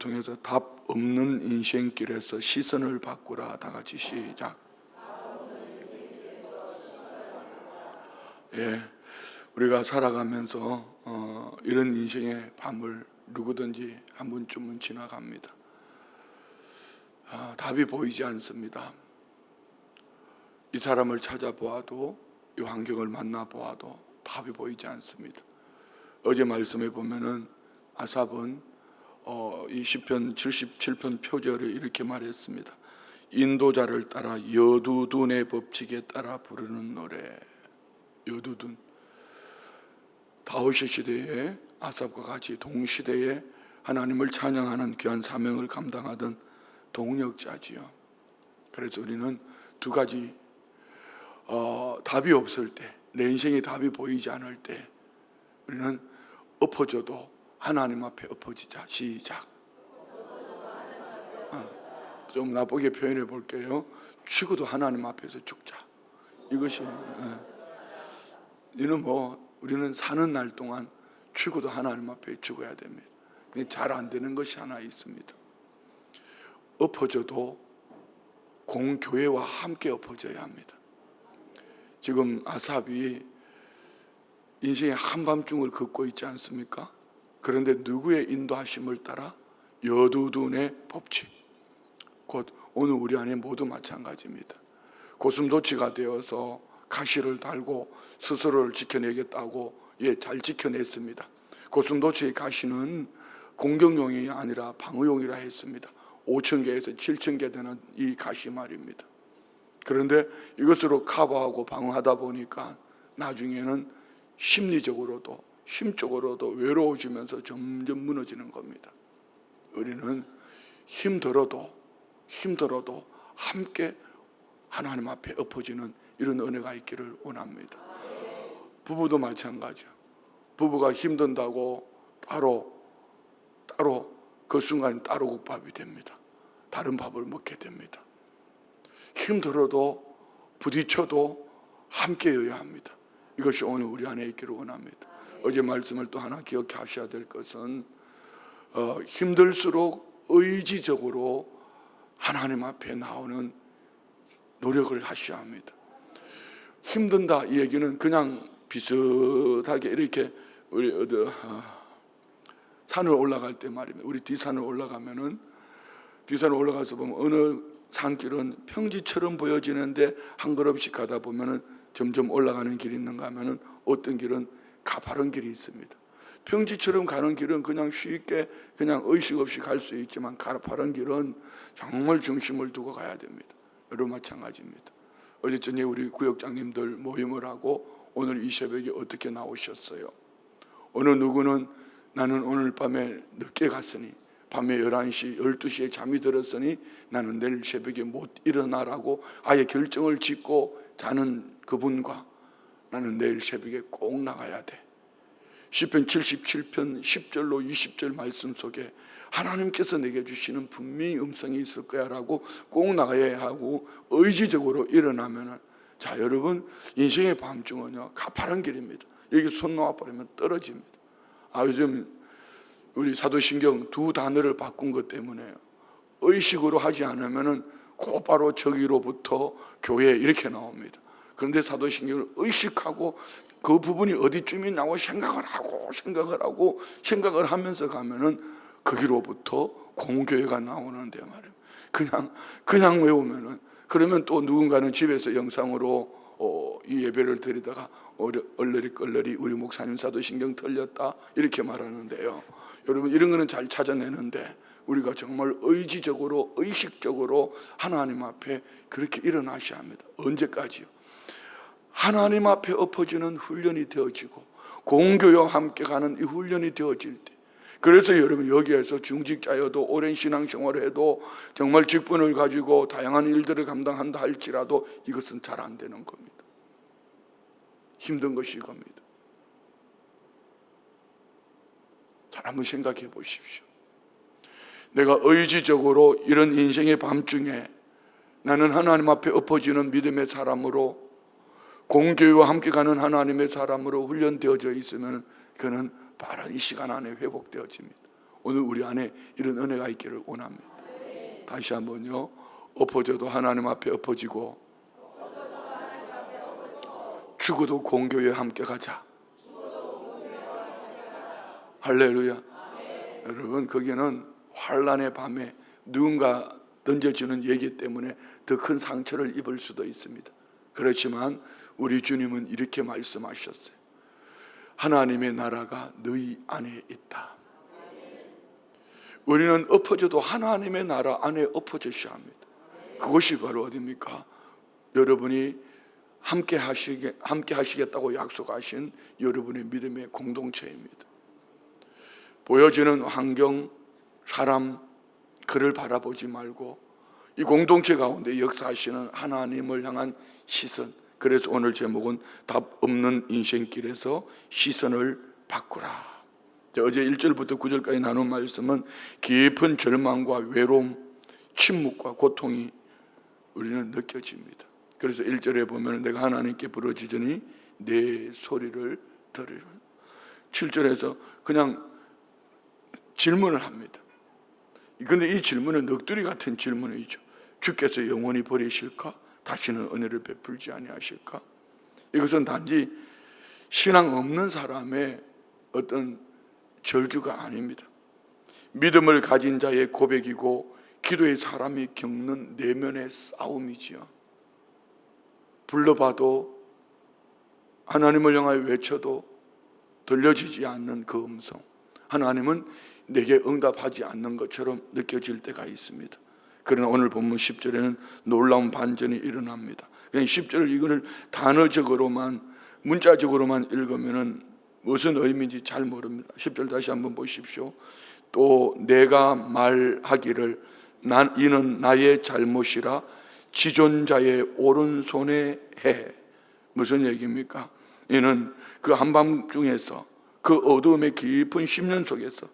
통해서 답 없는 인생길에서 시선을 바꾸라. 다 같이 시작. 예, 우리가 살아가면서 이런 인생의 밤을 누구든지 한 번쯤은 지나갑니다. 답이 보이지 않습니다. 이 사람을 찾아보아도, 이 환경을 만나보아도 답이 보이지 않습니다. 어제 말씀에 보면은 아삽은 이 시편 77편 표절에 이렇게 말했습니다. 인도자를 따라 여두둔의 법칙에 따라 부르는 노래. 여두둔, 다윗의 시대에 아삽과 같이 동시대에 하나님을 찬양하는 귀한 사명을 감당하던 동력자지요. 그래서 우리는 두 가지, 답이 없을 때, 내 인생에 답이 보이지 않을 때 우리는 엎어져도 하나님 앞에 엎어지자. 시작. 좀 나쁘게 표현해 볼게요. 죽어도 하나님 앞에서 죽자. 이것이 이는 우리는 사는 날 동안 죽어도 하나님 앞에 죽어야 됩니다. 근데 잘 안 되는 것이 하나 있습니다. 엎어져도 공교회와 함께 엎어져야 합니다. 지금 아삽이 인생의 한밤중을 걷고 있지 않습니까? 그런데 누구의 인도하심을 따라? 여두둔의 법칙, 곧 오늘 우리 안에 모두 마찬가지입니다. 고슴도치가 되어서 가시를 달고 스스로를 지켜내겠다고 잘 지켜냈습니다. 고슴도치의 가시는 공격용이 아니라 방어용이라 했습니다. 5,000개에서 7,000개 되는 이 가시 말입니다. 그런데 이것으로 커버하고 방어하다 보니까 나중에는 심리적으로도 심적으로도 외로워지면서 점점 무너지는 겁니다. 우리는 힘들어도 함께 하나님 앞에 엎어지는 이런 은혜가 있기를 원합니다. 부부도 마찬가지요. 부부가 힘든다고 따로 그 순간 따로 국밥이 됩니다. 다른 밥을 먹게 됩니다. 힘들어도 부딪혀도 함께여야 합니다. 이것이 오늘 우리 안에 있기를 원합니다. 어제 말씀을 또 하나 기억하셔야 될 것은 힘들수록 의지적으로 하나님 앞에 나오는 노력을 하셔야 합니다. 힘든다 이 얘기는 그냥 비슷하게 이렇게 우리 산을 올라갈 때 말입니다. 우리 뒷산을 올라가면은 뒷산을 올라가서 보면 어느 산길은 평지처럼 보여지는데 한 걸음씩 가다 보면은 점점 올라가는 길이 있는가 하면은 어떤 길은 가파른 길이 있습니다. 평지처럼 가는 길은 그냥 쉽게 그냥 의식 없이 갈 수 있지만 가파른 길은 정말 중심을 두고 가야 됩니다. 여러분 마찬가지입니다. 어제 저녁에 우리 구역장님들 모임을 하고 오늘 이 새벽에 어떻게 나오셨어요? 어느 누구는 나는 오늘 밤에 늦게 갔으니 밤에 11시, 12시에 잠이 들었으니 나는 내일 새벽에 못 일어나라고 아예 결정을 짓고 자는 그분과 나는 내일 새벽에 꼭 나가야 돼. 시편 77편 10절로 20절 말씀 속에 하나님께서 내게 주시는 분명히 음성이 있을 거야 라고 꼭 나가야 하고 의지적으로 일어나면 자 여러분 인생의 밤중은요 가파른 길입니다. 여기 손 놓아버리면 떨어집니다. 요즘 우리 사도신경 두 단어를 바꾼 것 때문에 의식으로 하지 않으면 곧바로 저기로부터 교회 이렇게 나옵니다. 그런데 사도신경을 의식하고 그 부분이 어디쯤이냐고 생각을 하면서 가면은 거기로부터 공교회가 나오는데 말이에요. 그냥 외우면은 그러면 또 누군가는 집에서 영상으로 이 예배를 드리다가 얼러리 우리 목사님 사도신경 틀렸다 이렇게 말하는데요. 여러분 이런 거는 잘 찾아내는데 우리가 정말 의지적으로 의식적으로 하나님 앞에 그렇게 일어나셔야 합니다. 언제까지요? 하나님 앞에 엎어지는 훈련이 되어지고 공교회와 함께 가는 이 훈련이 되어질 때 그래서 여러분 여기에서 중직자여도 오랜 신앙생활을 해도 정말 직분을 가지고 다양한 일들을 감당한다 할지라도 이것은 잘 안 되는 겁니다. 힘든 것이 이겁니다. 잘 한번 생각해 보십시오. 내가 의지적으로 이런 인생의 밤중에 나는 하나님 앞에 엎어지는 믿음의 사람으로 공교회와 함께 가는 하나님의 사람으로 훈련되어져 있으면 그는 바로 이 시간 안에 회복되어집니다. 오늘 우리 안에 이런 은혜가 있기를 원합니다. 다시 한번요. 엎어져도 하나님 앞에 엎어지고 죽어도 공교회에 함께 가자. 할렐루야. 여러분, 거기는 환난의 밤에 누군가 던져주는 얘기 때문에 더 큰 상처를 입을 수도 있습니다. 그렇지만 우리 주님은 이렇게 말씀하셨어요. 하나님의 나라가 너희 안에 있다. 우리는 엎어져도 하나님의 나라 안에 엎어져야 합니다. 그것이 바로 어디입니까? 여러분이 함께 하시겠다고 약속하신 여러분의 믿음의 공동체입니다. 보여지는 환경, 사람, 그를 바라보지 말고 이 공동체 가운데 역사하시는 하나님을 향한 시선. 그래서 오늘 제목은 답 없는 인생길에서 시선을 바꾸라. 어제 1절부터 9절까지 나눈 말씀은 깊은 절망과 외로움, 침묵과 고통이 우리는 느껴집니다. 그래서 1절에 보면 내가 하나님께 부르짖으니 내 소리를 들으라. 7절에서 그냥 질문을 합니다. 그런데 이 질문은 넋두리 같은 질문이죠. 주께서 영원히 버리실까? 다시는 은혜를 베풀지 아니하실까? 이것은 단지 신앙 없는 사람의 어떤 절규가 아닙니다. 믿음을 가진 자의 고백이고 기도의 사람이 겪는 내면의 싸움이지요. 불러봐도 하나님을 향하여 외쳐도 들려지지 않는 그 음성, 하나님은 내게 응답하지 않는 것처럼 느껴질 때가 있습니다. 그러나 오늘 본문 10절에는 놀라운 반전이 일어납니다. 그냥 10절을 이거를 단어적으로만, 문자적으로만 읽으면 무슨 의미인지 잘 모릅니다. 10절 다시 한번 보십시오. 또 내가 말하기를 이는 나의 잘못이라 지존자의 오른손에 해. 무슨 얘기입니까? 이는 그 한밤중에서 그 어두움의 깊은 심년 속에서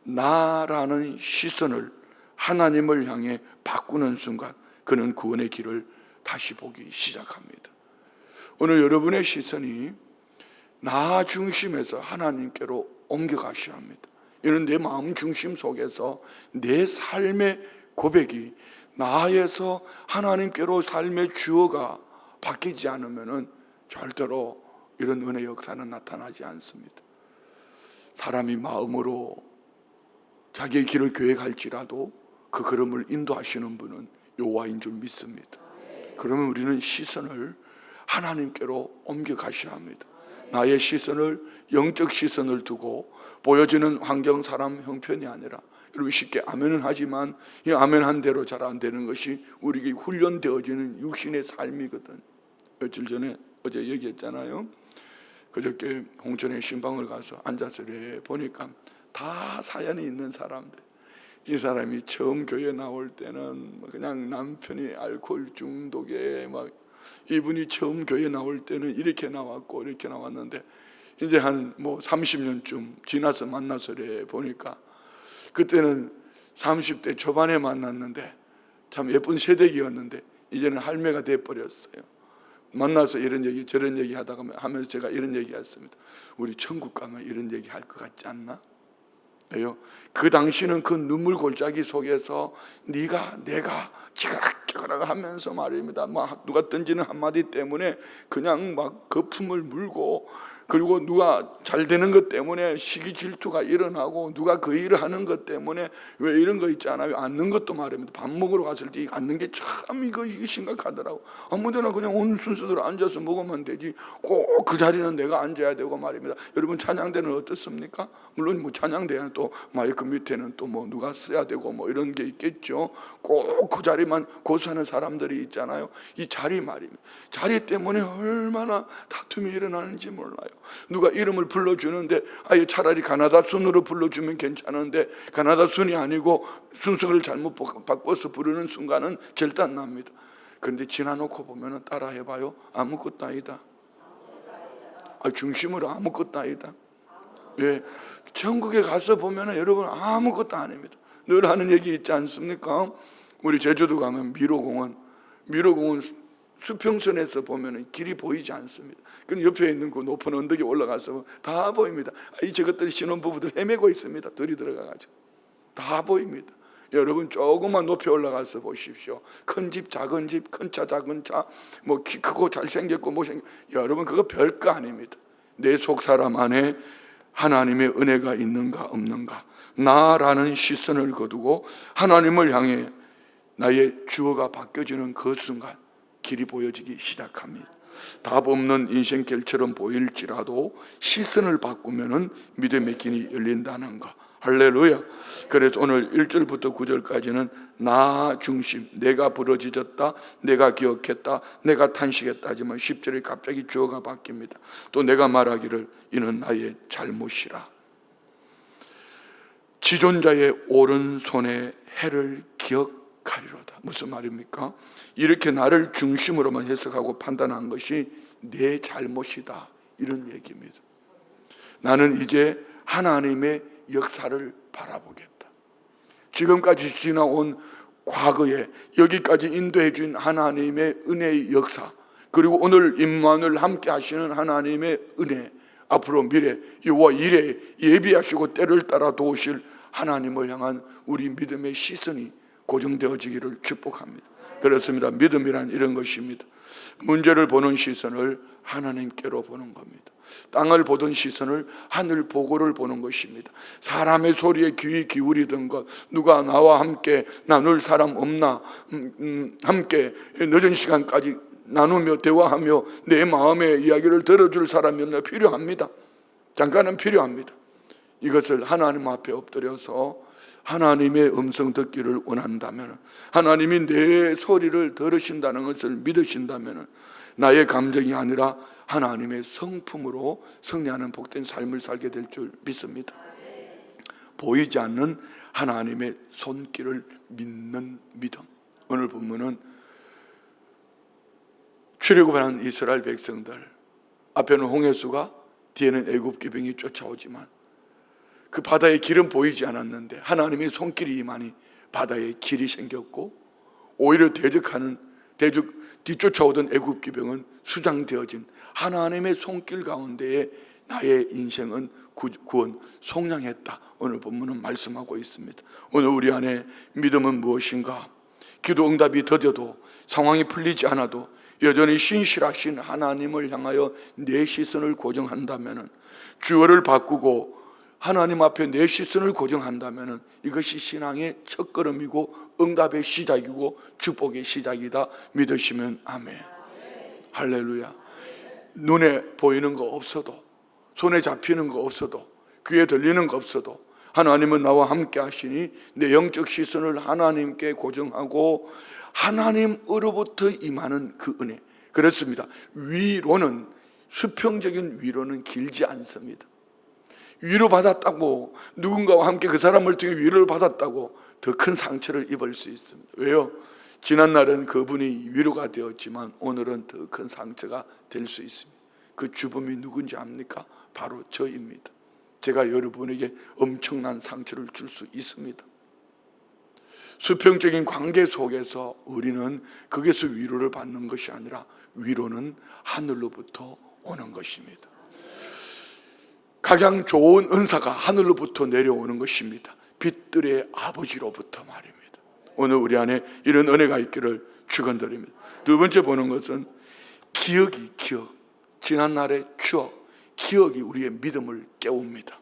나라는 시선을 하나님을 향해 바꾸는 순간 그는 구원의 길을 다시 보기 시작합니다. 오늘 여러분의 시선이 나 중심에서 하나님께로 옮겨가셔야 합니다. 이는 내 마음 중심 속에서 내 삶의 고백이 나에서 하나님께로 삶의 주어가 바뀌지 않으면 절대로 이런 은혜 역사는 나타나지 않습니다. 사람이 마음으로 자기의 길을 계획할지라도 그 걸음을 인도하시는 분은 여호와인 줄 믿습니다. 그러면 우리는 시선을 하나님께로 옮겨가셔야 합니다. 나의 시선을, 영적 시선을 두고 보여지는 환경, 사람, 형편이 아니라, 여러분 쉽게 아멘은 하지만 이 아멘한 대로 잘 안 되는 것이 우리에게 훈련되어지는 육신의 삶이거든. 며칠 전에 어제 얘기했잖아요. 그저께 홍천의 신방을 가서 앉아서 보니까 다 사연이 있는 사람들. 이 사람이 처음 교회 나올 때는 그냥 남편이 알코올 중독에 막, 이분이 처음 교회 나올 때는 이렇게 나왔고 이렇게 나왔는데 이제 한 30년쯤 지나서 만나서 보니까 그때는 30대 초반에 만났는데 참 예쁜 새댁이었는데 이제는 할매가 돼버렸어요. 만나서 이런 얘기 저런 얘기 하다가 하면서 제가 이런 얘기 했습니다. 우리 천국 가면 이런 얘기 할 것 같지 않나? 왜요? 그 당시는 그 눈물 골짜기 속에서 네가 내가 지그락지그락 하면서 말입니다. 막 누가 던지는 한마디 때문에 그냥 막 거품을 물고, 그리고 누가 잘 되는 것 때문에 시기 질투가 일어나고, 누가 그 일을 하는 것 때문에 왜 이런 거 있잖아요. 앉는 것도 말입니다. 밥 먹으러 갔을 때 앉는 게 참 이거 심각하더라고. 아무데나 그냥 온 순서대로 앉아서 먹으면 되지 꼭 그 자리는 내가 앉아야 되고 말입니다. 여러분 찬양대는 어떻습니까? 물론 찬양대는 또 마이크 밑에는 또 누가 써야 되고 이런 게 있겠죠. 꼭 그 자리만 고수하는 사람들이 있잖아요. 이 자리 말입니다. 자리 때문에 얼마나 다툼이 일어나는지 몰라요. 누가 이름을 불러주는데 아예 차라리 가나다 순으로 불러주면 괜찮은데 가나다 순이 아니고 순서를 잘못 바꿔서 부르는 순간은 절단납니다. 그런데 지나놓고 보면 따라해봐요. 아무것도 아니다. 중심으로 아무것도 아니다. 예, 천국에 가서 보면 여러분 아무것도 아닙니다. 늘 하는 얘기 있지 않습니까? 우리 제주도 가면 미로공원 수평선에서 보면 길이 보이지 않습니다. 그럼 옆에 있는 그 높은 언덕에 올라가서 다 보입니다. 저것들이 신혼부부들 헤매고 있습니다. 둘이 들어가가지고 다 보입니다. 여러분 조금만 높이 올라가서 보십시오. 큰 집, 작은 집, 큰 차, 작은 차, 뭐 키 크고 잘생겼고 못생겼고, 여러분 그거 별거 아닙니다. 내 속사람 안에 하나님의 은혜가 있는가 없는가, 나라는 시선을 거두고 하나님을 향해 나의 주어가 바뀌어지는 그 순간 길이 보여지기 시작합니다. 답 없는 인생길처럼 보일지라도 시선을 바꾸면 믿음의 길이 열린다는 거. 할렐루야. 그래서 오늘 1절부터 9절까지는 나 중심, 내가 부러지졌다, 내가 기억했다, 내가 탄식했다 하지만 10절에 갑자기 주어가 바뀝니다. 또 내가 말하기를 이는 나의 잘못이라. 지존자의 오른손에 해를 기억하리로다. 무슨 말입니까? 이렇게 나를 중심으로만 해석하고 판단한 것이 내 잘못이다, 이런 얘기입니다. 나는 이제 하나님의 역사를 바라보겠다. 지금까지 지나온 과거에 여기까지 인도해 준 하나님의 은혜의 역사, 그리고 오늘 임만을 함께 하시는 하나님의 은혜, 앞으로 미래, 이와 이래 예비하시고 때를 따라 도우실 하나님을 향한 우리 믿음의 시선이 고정되어지기를 축복합니다. 그렇습니다. 믿음이란 이런 것입니다. 문제를 보는 시선을 하나님께로 보는 겁니다. 땅을 보던 시선을 하늘 보고를 보는 것입니다. 사람의 소리에 귀 기울이던 것, 누가 나와 함께 나눌 사람 없나, 함께 늦은 시간까지 나누며 대화하며 내 마음의 이야기를 들어줄 사람이 없나, 필요합니다. 잠깐은 필요합니다. 이것을 하나님 앞에 엎드려서 하나님의 음성 듣기를 원한다면, 하나님이 내 소리를 들으신다는 것을 믿으신다면 나의 감정이 아니라 하나님의 성품으로 승리하는 복된 삶을 살게 될 줄 믿습니다. 보이지 않는 하나님의 손길을 믿는 믿음. 오늘 본문은 출애굽하는 이스라엘 백성들, 앞에는 홍해수가 뒤에는 애굽 기병이 쫓아오지만 그 바다의 길은 보이지 않았는데 하나님의 손길이 임하니 바다에 길이 생겼고, 오히려 뒤쫓아오던 애굽 기병은 수장되어진 하나님의 손길 가운데에 나의 인생은 구원 속량했다. 오늘 본문은 말씀하고 있습니다. 오늘 우리 안에 믿음은 무엇인가? 기도 응답이 더뎌도 상황이 풀리지 않아도 여전히 신실하신 하나님을 향하여 내 시선을 고정한다면, 주어를 바꾸고 하나님 앞에 내 시선을 고정한다면 이것이 신앙의 첫걸음이고 응답의 시작이고 축복의 시작이다 믿으시면 아멘. 할렐루야. 눈에 보이는 거 없어도, 손에 잡히는 거 없어도, 귀에 들리는 거 없어도 하나님은 나와 함께 하시니 내 영적 시선을 하나님께 고정하고 하나님으로부터 임하는 그 은혜. 그렇습니다. 위로는, 수평적인 위로는 길지 않습니다. 위로받았다고, 누군가와 함께 그 사람을 통해 위로를 받았다고 더 큰 상처를 입을 수 있습니다. 왜요? 지난날은 그분이 위로가 되었지만 오늘은 더 큰 상처가 될 수 있습니다. 그 주범이 누군지 압니까? 바로 저입니다. 제가 여러분에게 엄청난 상처를 줄 수 있습니다. 수평적인 관계 속에서 우리는 거기서 위로를 받는 것이 아니라 위로는 하늘로부터 오는 것입니다. 가장 좋은 은사가 하늘로부터 내려오는 것입니다. 빛들의 아버지로부터 말입니다. 오늘 우리 안에 이런 은혜가 있기를 축원드립니다. 두 번째 보는 것은 기억. 지난날의 추억, 기억이 우리의 믿음을 깨웁니다.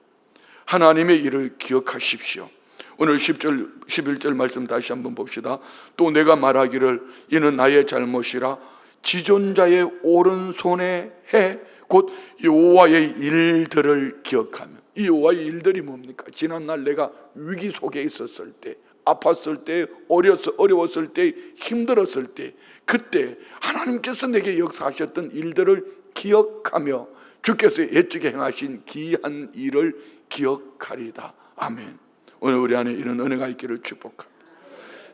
하나님의 일을 기억하십시오. 오늘 10절, 11절 말씀 다시 한번 봅시다. 또 내가 말하기를 이는 나의 잘못이라 지존자의 오른손에 해 곧 여호와의 일들을 기억하며. 이 여호와의 일들이 뭡니까? 지난날 내가 위기 속에 있었을 때, 아팠을 때, 어려웠을 때, 힘들었을 때, 그때 하나님께서 내게 역사하셨던 일들을 기억하며 주께서 옛적에 행하신 기이한 일을 기억하리다. 아멘. 오늘 우리 안에 이런 은혜가 있기를 축복합니다.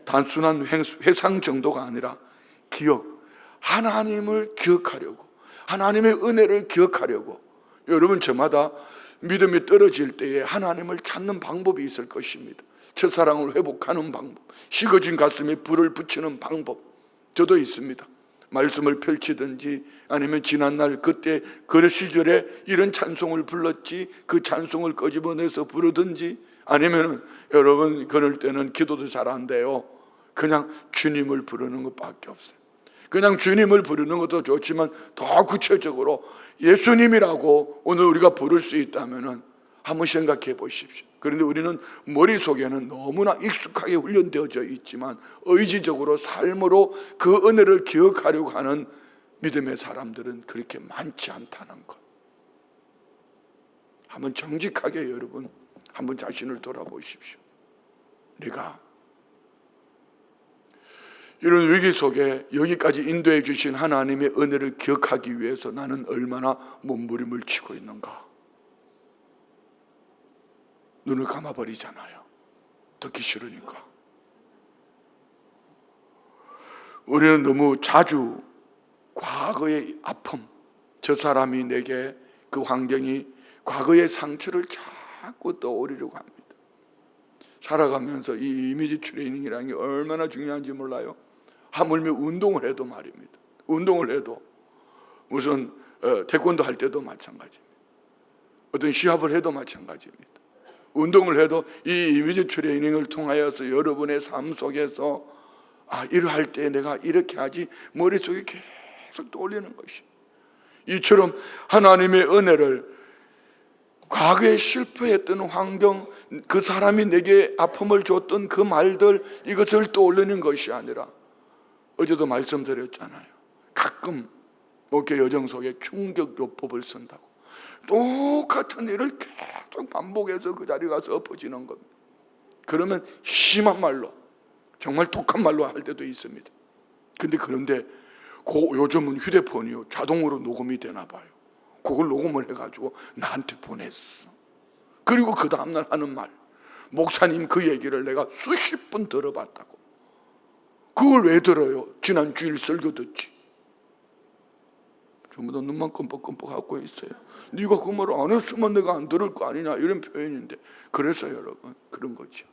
단순한 회상 정도가 아니라 기억, 하나님을 기억하려고, 하나님의 은혜를 기억하려고. 여러분, 저마다 믿음이 떨어질 때에 하나님을 찾는 방법이 있을 것입니다. 첫사랑을 회복하는 방법, 식어진 가슴에 불을 붙이는 방법, 저도 있습니다. 말씀을 펼치든지 아니면 지난날 그때 그 시절에 이런 찬송을 불렀지 그 찬송을 끄집어내서 부르든지 아니면 여러분 그럴 때는 기도도 잘 안 돼요. 그냥 주님을 부르는 것밖에 없어요. 그냥 주님을 부르는 것도 좋지만 더 구체적으로 예수님이라고 오늘 우리가 부를 수 있다면 한번 생각해 보십시오. 그런데 우리는 머릿속에는 너무나 익숙하게 훈련되어져 있지만 의지적으로 삶으로 그 은혜를 기억하려고 하는 믿음의 사람들은 그렇게 많지 않다는 것. 한번 정직하게 여러분 한번 자신을 돌아보십시오. 내가 이런 위기 속에 여기까지 인도해 주신 하나님의 은혜를 기억하기 위해서 나는 얼마나 몸부림을 치고 있는가. 눈을 감아버리잖아요. 듣기 싫으니까. 우리는 너무 자주 과거의 아픔, 저 사람이 내게 그 환경이 과거의 상처를 자꾸 떠올리려고 합니다. 살아가면서 이 이미지 트레이닝이라는 게 얼마나 중요한지 몰라요. 하물며 운동을 해도 말입니다. 운동을 해도 무슨 태권도 할 때도 마찬가지입니다. 어떤 시합을 해도 마찬가지입니다. 운동을 해도 이 이미지 트레이닝을 통하여서 여러분의 삶 속에서 이럴 때 내가 이렇게 하지 머릿속에 계속 떠올리는 것이 이처럼 하나님의 은혜를 과거에 실패했던 환경, 그 사람이 내게 아픔을 줬던 그 말들 이것을 떠올리는 것이 아니라 어제도 말씀드렸잖아요. 가끔 목회 여정 속에 충격요법을 쓴다고 똑같은 일을 계속 반복해서 그 자리에 가서 엎어지는 겁니다. 그러면 심한 말로 정말 독한 말로 할 때도 있습니다. 그런데 요즘은 휴대폰이요 자동으로 녹음이 되나 봐요. 그걸 녹음을 해가지고 나한테 보냈어. 그리고 그 다음날 하는 말, 목사님 그 얘기를 내가 수십 번 들어봤다고. 그걸 왜 들어요? 지난 주일 설교 듣지. 전부 다 눈만 끔뻑끔뻑 하고 있어요. 네가 그 말을 안 했으면 내가 안 들을 거 아니냐 이런 표현인데, 그래서 여러분 그런 거죠.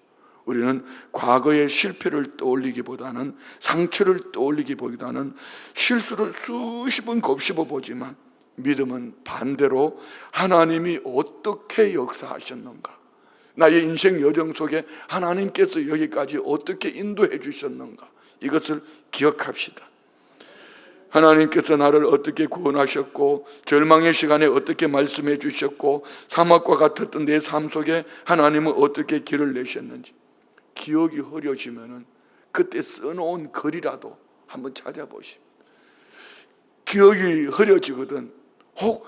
우리는 과거의 실패를 떠올리기보다는, 상처를 떠올리기보다는 실수를 수십 번 곱씹어 보지만 믿음은 반대로 하나님이 어떻게 역사하셨는가, 나의 인생 여정 속에 하나님께서 여기까지 어떻게 인도해 주셨는가, 이것을 기억합시다. 하나님께서 나를 어떻게 구원하셨고, 절망의 시간에 어떻게 말씀해 주셨고, 사막과 같았던 내 삶 속에 하나님은 어떻게 길을 내셨는지 기억이 흐려지면은 그때 써놓은 글이라도 한번 찾아보십시오. 기억이 흐려지거든. 혹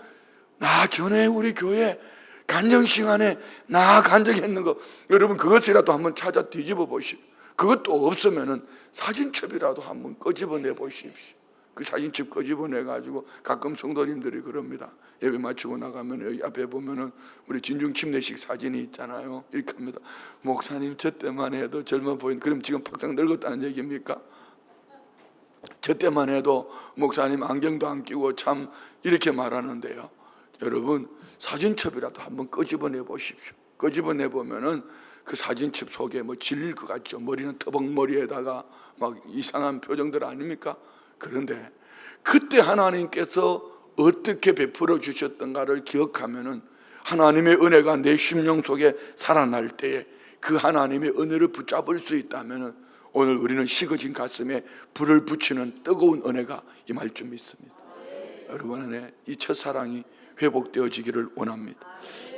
나 전에 우리 교회 간증 시간에 나 간증했는 거, 여러분 그것이라도 한번 찾아 뒤집어 보십시오. 그것도 없으면은 사진첩이라도 한번 끄집어내 보십시오. 그 사진첩 끄집어내가지고 가끔 성도님들이 그럽니다. 예배 마치고 나가면 여기 앞에 보면은 우리 진중 침례식 사진이 있잖아요. 이렇게 합니다. 목사님 저 때만 해도 젊어 보이는, 그럼 지금 팍상 늙었다는 얘기입니까? 저 때만 해도 목사님 안경도 안 끼고 참 이렇게 말하는데요. 여러분 사진첩이라도 한번 끄집어내 보십시오. 끄집어내 보면은 그 사진첩 속에 뭐 질릴 것 같죠. 머리는 터벅머리에다가 막 이상한 표정들 아닙니까? 그런데 그때 하나님께서 어떻게 베풀어 주셨던가를 기억하면은 하나님의 은혜가 내 심령 속에 살아날 때에 그 하나님의 은혜를 붙잡을 수 있다면은 오늘 우리는 식어진 가슴에 불을 붙이는 뜨거운 은혜가 임할 줄 믿습니다. 여러분 안에 이 첫사랑이 회복되어지기를 원합니다.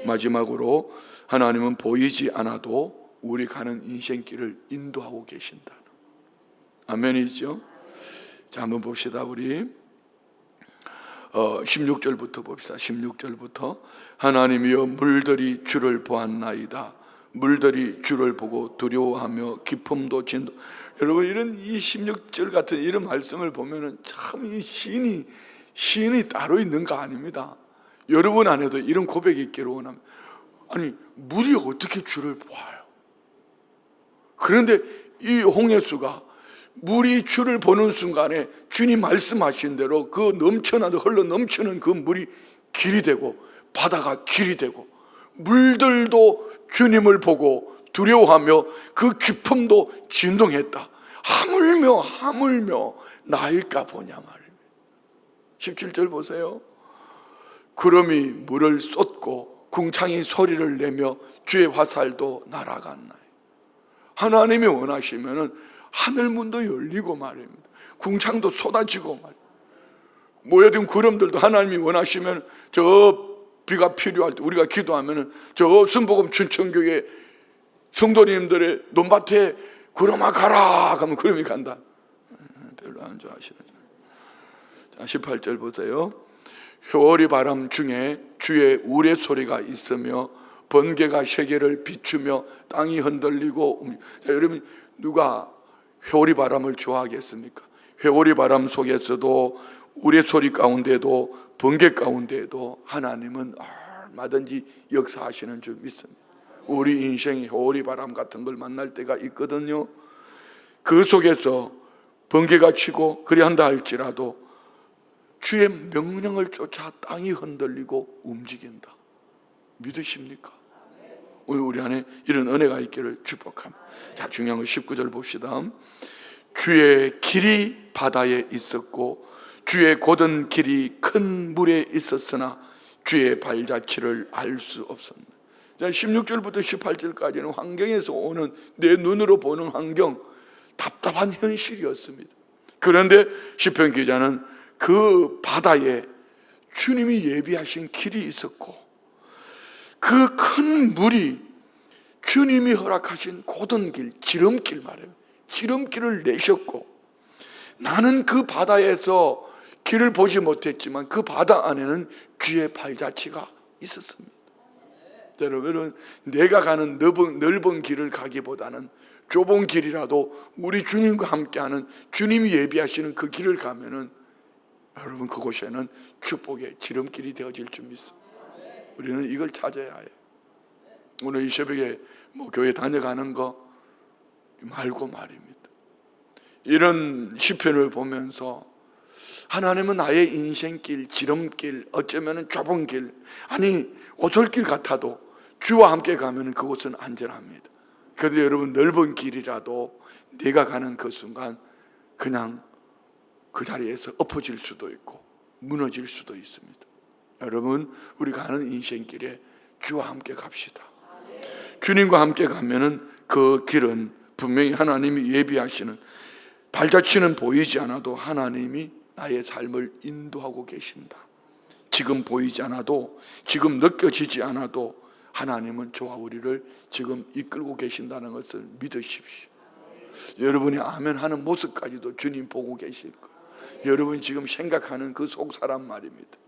마지막으로 하나님은 보이지 않아도 우리 가는 인생길을 인도하고 계신다. 아멘이죠? 자, 한번 봅시다. 우리 16절부터 봅시다. 16절부터 하나님이여 물들이 주를 보았나이다. 물들이 주를 보고 두려워하며 기쁨도 진도. 여러분 이런 이 16절 같은 이런 말씀을 보면은 참 이 시인이 따로 있는 거 아닙니다. 여러분 안에도 이런 고백이 있기를 원합니다. 아니 물이 어떻게 주를 보아요? 그런데 이 홍해수가 물이 주를 보는 순간에 주님 말씀하신 대로 그 흘러 넘치는 그 물이 길이 되고 바다가 길이 되고 물들도 주님을 보고 두려워하며 그 기쁨도 진동했다. 하물며 나일까 보냐 말입니다. 17절 보세요. 구름이 물을 쏟고 궁창이 소리를 내며 주의 화살도 날아갔나요. 하나님이 원하시면 하늘문도 열리고 말입니다. 궁창도 쏟아지고 말입니다. 모여든 구름들도 하나님이 원하시면 저 비가 필요할 때 우리가 기도하면 저 순복음 춘천교회 성도님들의 논밭에 구름아 가라 하면 구름이 간다. 별로 안 좋아하시는. 자, 18절 보세요. 회오리 바람 중에 주의 우레 소리가 있으며 번개가 세계를 비추며 땅이 흔들리고. 자, 여러분 누가 회오리 바람을 좋아하겠습니까? 회오리 바람 속에서도 우레 소리 가운데도 번개 가운데도 하나님은 얼마든지 역사하시는 줄 믿습니다. 우리 인생이 회오리 바람 같은 걸 만날 때가 있거든요. 그 속에서 번개가 치고 그리 한다 할지라도 주의 명령을 쫓아 땅이 흔들리고 움직인다. 믿으십니까? 오늘 우리 안에 이런 은혜가 있기를 축복합니다. 자, 중요한 거 19절 봅시다. 주의 길이 바다에 있었고 주의 곧은 길이 큰 물에 있었으나 주의 발자취를 알 수 없었다. 자, 16절부터 18절까지는 환경에서 오는 내 눈으로 보는 환경, 답답한 현실이었습니다. 그런데 시편 기자는 그 바다에 주님이 예비하신 길이 있었고 그 큰 물이 주님이 허락하신 곧은 길, 지름길 말이에요. 지름길을 내셨고 나는 그 바다에서 길을 보지 못했지만 그 바다 안에는 주의 발자취가 있었습니다. 여러분, 내가 가는 넓은 길을 가기보다는 좁은 길이라도 우리 주님과 함께하는 주님이 예비하시는 그 길을 가면은 여러분 그곳에는 축복의 지름길이 되어질 줄 믿습니다. 우리는 이걸 찾아야 해요. 오늘 이 새벽에 교회 다녀가는 거 말고 말입니다. 이런 시편을 보면서 하나님은 나의 인생길, 지름길, 어쩌면 좁은 길, 아니 오솔길 같아도 주와 함께 가면 그곳은 안전합니다. 그런데 여러분 넓은 길이라도 내가 가는 그 순간 그냥 그 자리에서 엎어질 수도 있고 무너질 수도 있습니다. 여러분 우리 가는 인생길에 주와 함께 갑시다. 주님과 함께 가면은 그 길은 분명히 하나님이 예비하시는, 발자취는 보이지 않아도 하나님이 나의 삶을 인도하고 계신다. 지금 보이지 않아도, 지금 느껴지지 않아도 하나님은 저와 우리를 지금 이끌고 계신다는 것을 믿으십시오. 여러분이 아멘 하는 모습까지도 주님 보고 계실 거예요. 여러분이 지금 생각하는 그 속사람 말입니다.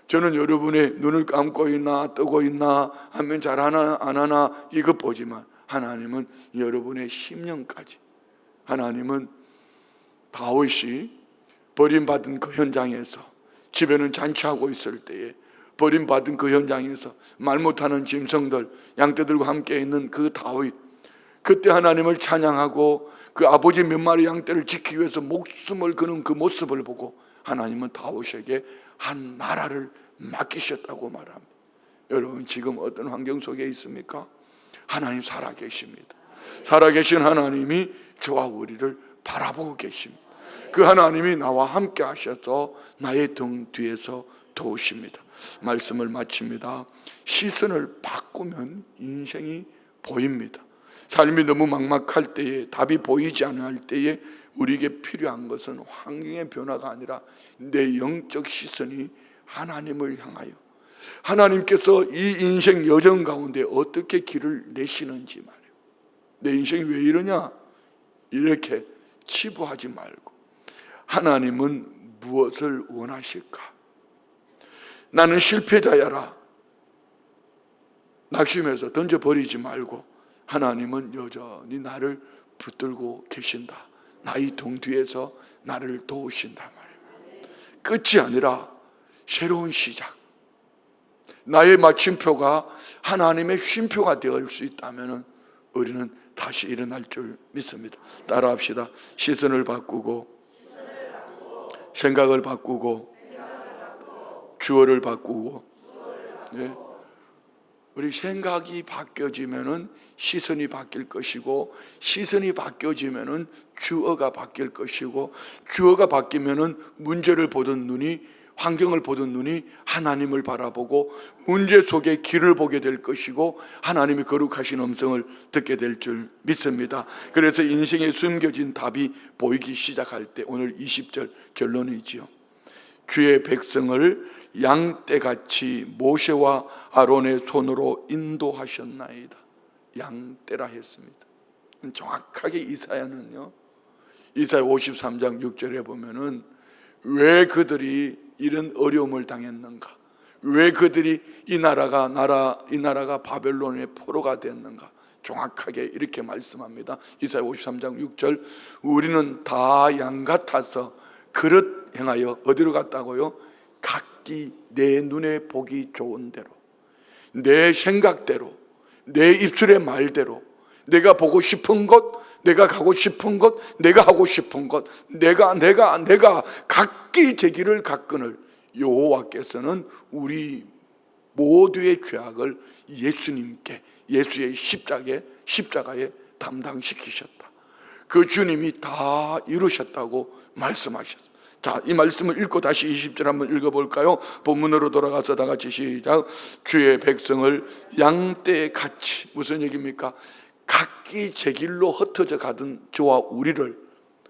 저는 여러분의 눈을 감고 있나 뜨고 있나 하면 잘하나 안 하나 이것 보지만 하나님은 여러분의 심령까지, 하나님은 다윗이 버림받은 그 현장에서 집에는 잔치하고 있을 때에 버림받은 그 현장에서 말 못하는 짐승들, 양떼들과 함께 있는 그 다윗, 그때 하나님을 찬양하고 그 아버지 몇 마리 양떼를 지키기 위해서 목숨을 거는 그 모습을 보고 하나님은 다윗에게 한 나라를 맡기셨다고 말합니다. 여러분 지금 어떤 환경 속에 있습니까? 하나님 살아계십니다. 살아계신 하나님이 저와 우리를 바라보고 계십니다. 그 하나님이 나와 함께 하셔서 나의 등 뒤에서 도우십니다. 말씀을 마칩니다. 시선을 바꾸면 인생이 보입니다. 삶이 너무 막막할 때에, 답이 보이지 않을 때에 우리에게 필요한 것은 환경의 변화가 아니라 내 영적 시선이 하나님을 향하여, 하나님께서 이 인생 여정 가운데 어떻게 길을 내시는지 말이에요. 내 인생이 왜 이러냐 이렇게 치부하지 말고 하나님은 무엇을 원하실까? 나는 실패자야라 낙심해서 던져버리지 말고 하나님은 여전히 나를 붙들고 계신다. 나의 등 뒤에서 나를 도우신단 말이에요. 끝이 아니라 새로운 시작, 나의 마침표가 하나님의 쉼표가 되어줄 수 있다면 우리는 다시 일어날 줄 믿습니다. 따라합시다. 시선을 바꾸고, 생각을 바꾸고, 주어를 바꾸고. 네. 우리 생각이 바뀌어지면은 시선이 바뀔 것이고, 시선이 바뀌어지면은 주어가 바뀔 것이고, 주어가 바뀌면은 문제를 보던 눈이, 환경을 보던 눈이 하나님을 바라보고 문제 속에 길을 보게 될 것이고, 하나님의 거룩하신 음성을 듣게 될 줄 믿습니다. 그래서 인생에 숨겨진 답이 보이기 시작할 때 오늘 20절 결론이지요. 주의 백성을 양떼같이 모세와 아론의 손으로 인도하셨나이다. 양떼라 했습니다. 정확하게 이사야는요, 이사야 53장 6절에 보면은 왜 그들이 이런 어려움을 당했는가, 왜 그들이 이 나라가 바벨론의 포로가 됐는가, 정확하게 이렇게 말씀합니다. 이사야 53장 6절, 우리는 다 양 같아서 그릇 행하여 어디로 갔다고요? 각기 내 눈에 보기 좋은 대로, 내 생각대로, 내 입술의 말대로, 내가 보고 싶은 것, 내가 가고 싶은 것, 내가 하고 싶은 것, 내가 각기 제 길을 갔거늘 여호와께서는 우리 모두의 죄악을 예수님께, 예수의 십자가에 담당시키셨다. 그 주님이 다 이루셨다고 말씀하셨습니다. 자, 이 말씀을 읽고 다시 20절 한번 읽어볼까요? 본문으로 돌아가서 다 같이 시작. 주의 백성을 양떼같이, 무슨 얘기입니까? 각기 제 길로 흩어져 가던 저와 우리를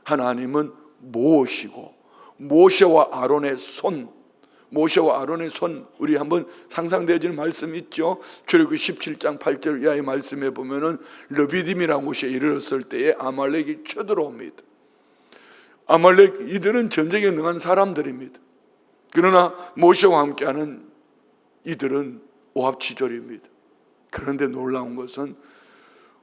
하나님은 모으시고, 모세와 아론의 손, 우리 한번 상상되어지는 말씀 있죠? 출애굽기 17장 8절 이하의 말씀에 보면은 르비딤이라는 곳에 이르렀을 때에 아말렉이 쳐들어옵니다. 아말렉, 이들은 전쟁에 능한 사람들입니다. 그러나 모세와 함께하는 이들은 오합지졸입니다. 그런데 놀라운 것은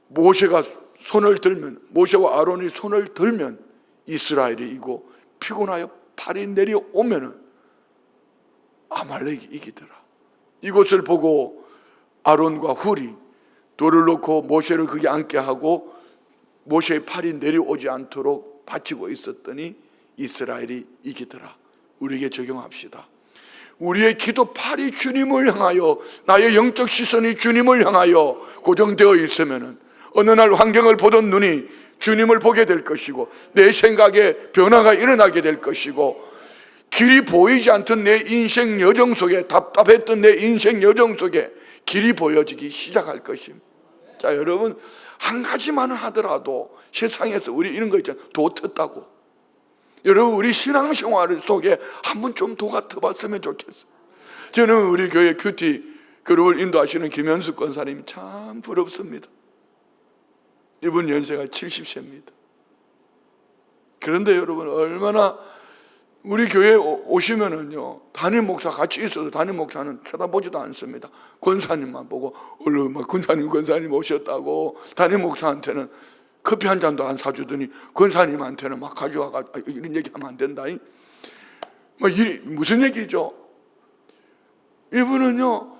모세가 손을 들면, 모세와 아론이 손을 들면 이스라엘이 이고, 피곤하여 팔이 내려오면은 아말렉이 이기더라. 이것을 보고 아론과 훌이 돌을 놓고 모세를 거기 앉게 하고 모세의 팔이 내려오지 않도록 받치고 있었더니 이스라엘이 이기더라. 우리에게 적용합시다. 우리의 기도 팔이 주님을 향하여, 나의 영적 시선이 주님을 향하여 고정되어 있으면은 어느 날 환경을 보던 눈이 주님을 보게 될 것이고, 내 생각에 변화가 일어나게 될 것이고, 길이 보이지 않던 내 인생 여정 속에, 답답했던 내 인생 여정 속에 길이 보여지기 시작할 것입니다. 자, 여러분, 한 가지만 하더라도 세상에서 우리 이런 거 있잖아요. 도 텄다고. 여러분, 우리 신앙생활 속에 한번 좀 도가 터봤으면 좋겠어요. 저는 우리 교회 큐티 그룹을 인도하시는 김현숙 권사님 참 부럽습니다. 이분 연세가 70세입니다. 그런데 여러분, 얼마나 우리 교회에 오시면은요, 담임 목사 같이 있어도 담임 목사는 쳐다보지도 않습니다. 권사님만 보고 얼른 막 권사님 오셨다고, 담임 목사한테는 커피 한 잔도 안 사주더니 권사님한테는 막 가져와가 이런 얘기하면 안 된다. 무슨 얘기죠? 이분은요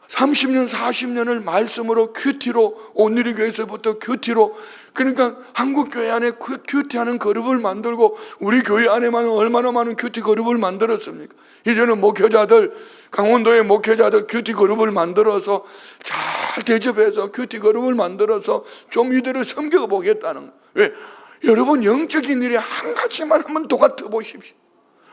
30년 40년을 말씀으로 큐티로, 오늘의 교회에서부터 큐티로, 그러니까 한국교회 안에 큐티하는 그룹을 만들고 우리 교회 안에만 얼마나 많은 큐티 그룹을 만들었습니까? 이제는 목회자들, 강원도의 목회자들 큐티 그룹을 만들어서 잘 대접해서 큐티 그룹을 만들어서 좀 이들을 섬겨보겠다는. 왜? 여러분, 영적인 일에 한 가지만 한번 도같아 보십시오.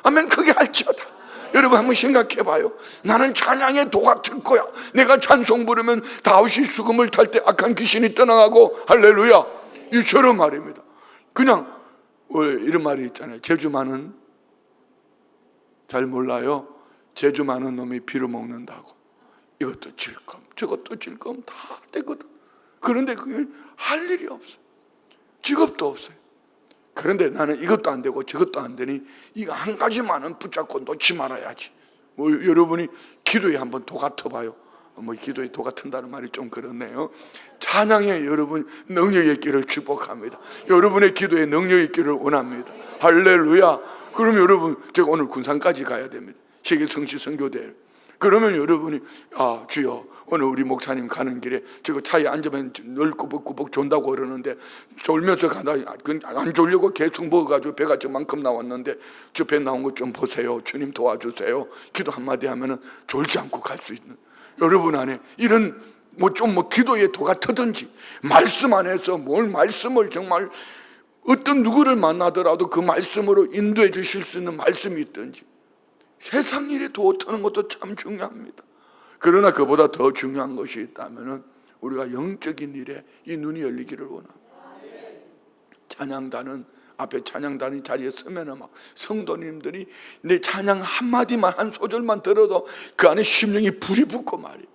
아멘. 그게 할지어다. 여러분, 한번 생각해 봐요. 나는 찬양의 도가 틀 거야. 내가 찬송 부르면 다윗이 수금을 탈 때 악한 귀신이 떠나가고, 할렐루야, 이처럼 말입니다. 그냥 이런 말이 있잖아요. 제주 많은, 잘 몰라요. 제주 많은 놈이 비로 먹는다고. 이것도 질검, 저것도 질검 다 되거든. 그런데 그게 할 일이 없어요. 직업도 없어요. 그런데 나는 이것도 안 되고 저것도 안 되니 이거 한 가지만은 붙잡고 놓지 말아야지. 여러분이 기도에 한번 도 같아 봐요. 기도에 도 같은다는 말이 좀 그렇네요. 찬양에 여러분 능력이 있기를 축복합니다. 여러분의 기도에 능력이 있기를 원합니다. 할렐루야. 그럼 여러분, 제가 오늘 군산까지 가야 됩니다. 세계 성시 선교대회. 그러면 여러분이, 주여, 오늘 우리 목사님 가는 길에 저거 차에 앉으면 늘 꾸벅꾸벅 존다고 그러는데 졸면서 가다 안 졸려고 계속 먹어가지고 배가 저만큼 나왔는데 저 배 나온 것 좀 보세요. 주님 도와주세요. 기도 한마디 하면은 졸지 않고 갈 수 있는. 여러분 안에 이런 기도의 도가 트든지, 말씀 안에서 말씀을 정말 어떤 누구를 만나더라도 그 말씀으로 인도해 주실 수 있는 말씀이 있든지, 세상 일에 도 트는 것도 참 중요합니다. 그러나 그보다 더 중요한 것이 있다면 우리가 영적인 일에 이 눈이 열리기를 원합니다. 찬양단은 앞에 찬양단이 자리에 서면은 막 성도님들이 내 찬양 한마디만, 한 소절만 들어도 그 안에 심령이 불이 붙고 말이에요.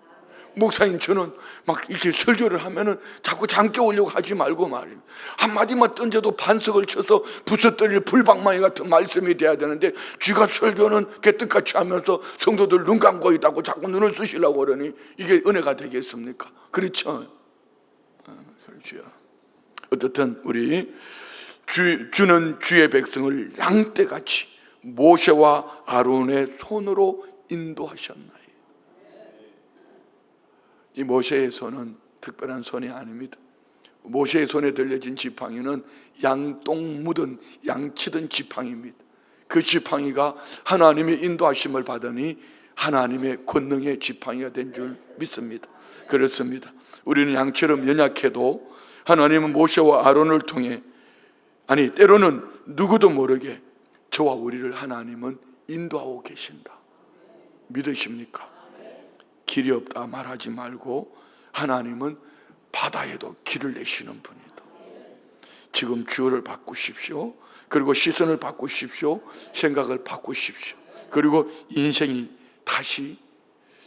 목사님, 저는 막 이렇게 설교를 하면은 자꾸 장 깨우려고 하지 말고 말이에요. 한마디만 던져도 반석을 쳐서 부서뜨릴 불방망이 같은 말씀이 돼야 되는데, 쥐가 설교는 개떡같이 하면서 성도들 눈 감고 있다고 자꾸 눈을 쓰시려고 그러니 이게 은혜가 되겠습니까? 그렇죠? 그렇죠. 어떻든 우리 주는 주의 백성을 양떼같이 모세와 아론의 손으로 인도하셨나이다. 이 모세의 손은 특별한 손이 아닙니다. 모세의 손에 들려진 지팡이는 양똥 묻은, 양치던 지팡이입니다. 그 지팡이가 하나님의 인도하심을 받으니 하나님의 권능의 지팡이가 된 줄 믿습니다. 그렇습니다. 우리는 양처럼 연약해도 하나님은 모세와 아론을 통해, 때로는 누구도 모르게 저와 우리를 하나님은 인도하고 계신다. 믿으십니까? 길이 없다 말하지 말고 하나님은 바다에도 길을 내시는 분이다. 지금 주어를 바꾸십시오. 그리고 시선을 바꾸십시오. 생각을 바꾸십시오. 그리고 인생이 다시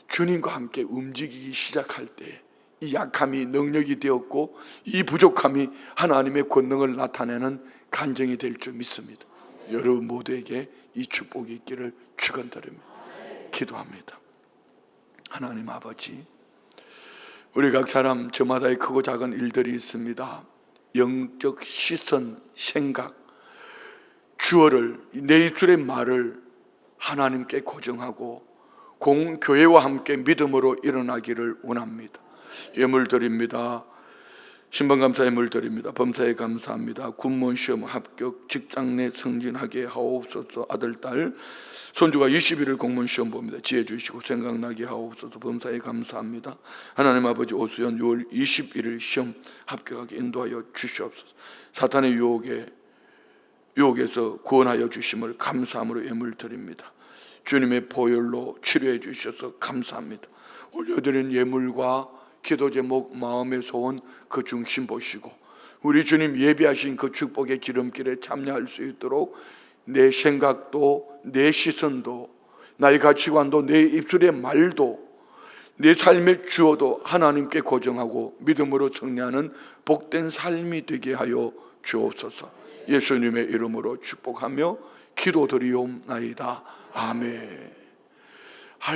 주님과 함께 움직이기 시작할 때 이 약함이 능력이 되었고 이 부족함이 하나님의 권능을 나타내는 간증이 될 줄 믿습니다. 여러분 모두에게 이 축복이 있기를 축원드립니다. 기도합니다. 하나님 아버지, 우리 각 사람 저마다의 크고 작은 일들이 있습니다. 영적 시선, 생각, 주어를, 내 입술의 말을 하나님께 고정하고 교회와 함께 믿음으로 일어나기를 원합니다. 예물 드립니다. 신방감사 예물 드립니다. 범사에 감사합니다. 군무원 시험 합격, 직장 내 승진하게 하옵소서. 아들, 딸, 손주가 21일 공무원 시험 봅니다. 지혜 주시고 생각나게 하옵소서. 범사에 감사합니다. 하나님 아버지, 오수연 6월 21일 시험 합격하게 인도하여 주시옵소서. 사탄의 유혹에서 구원하여 주심을 감사함으로 예물 드립니다. 주님의 보혈로 치료해 주셔서 감사합니다. 올려드린 예물과 기도 제목, 마음의 소원 그 중심 보시고 우리 주님 예비하신 그 축복의 지름길에 참여할 수 있도록 내 생각도, 내 시선도, 나의 가치관도, 내 입술의 말도, 내 삶의 주어도 하나님께 고정하고 믿음으로 승리하는 복된 삶이 되게 하여 주옵소서. 예수님의 이름으로 축복하며 기도드리옵나이다. 아멘.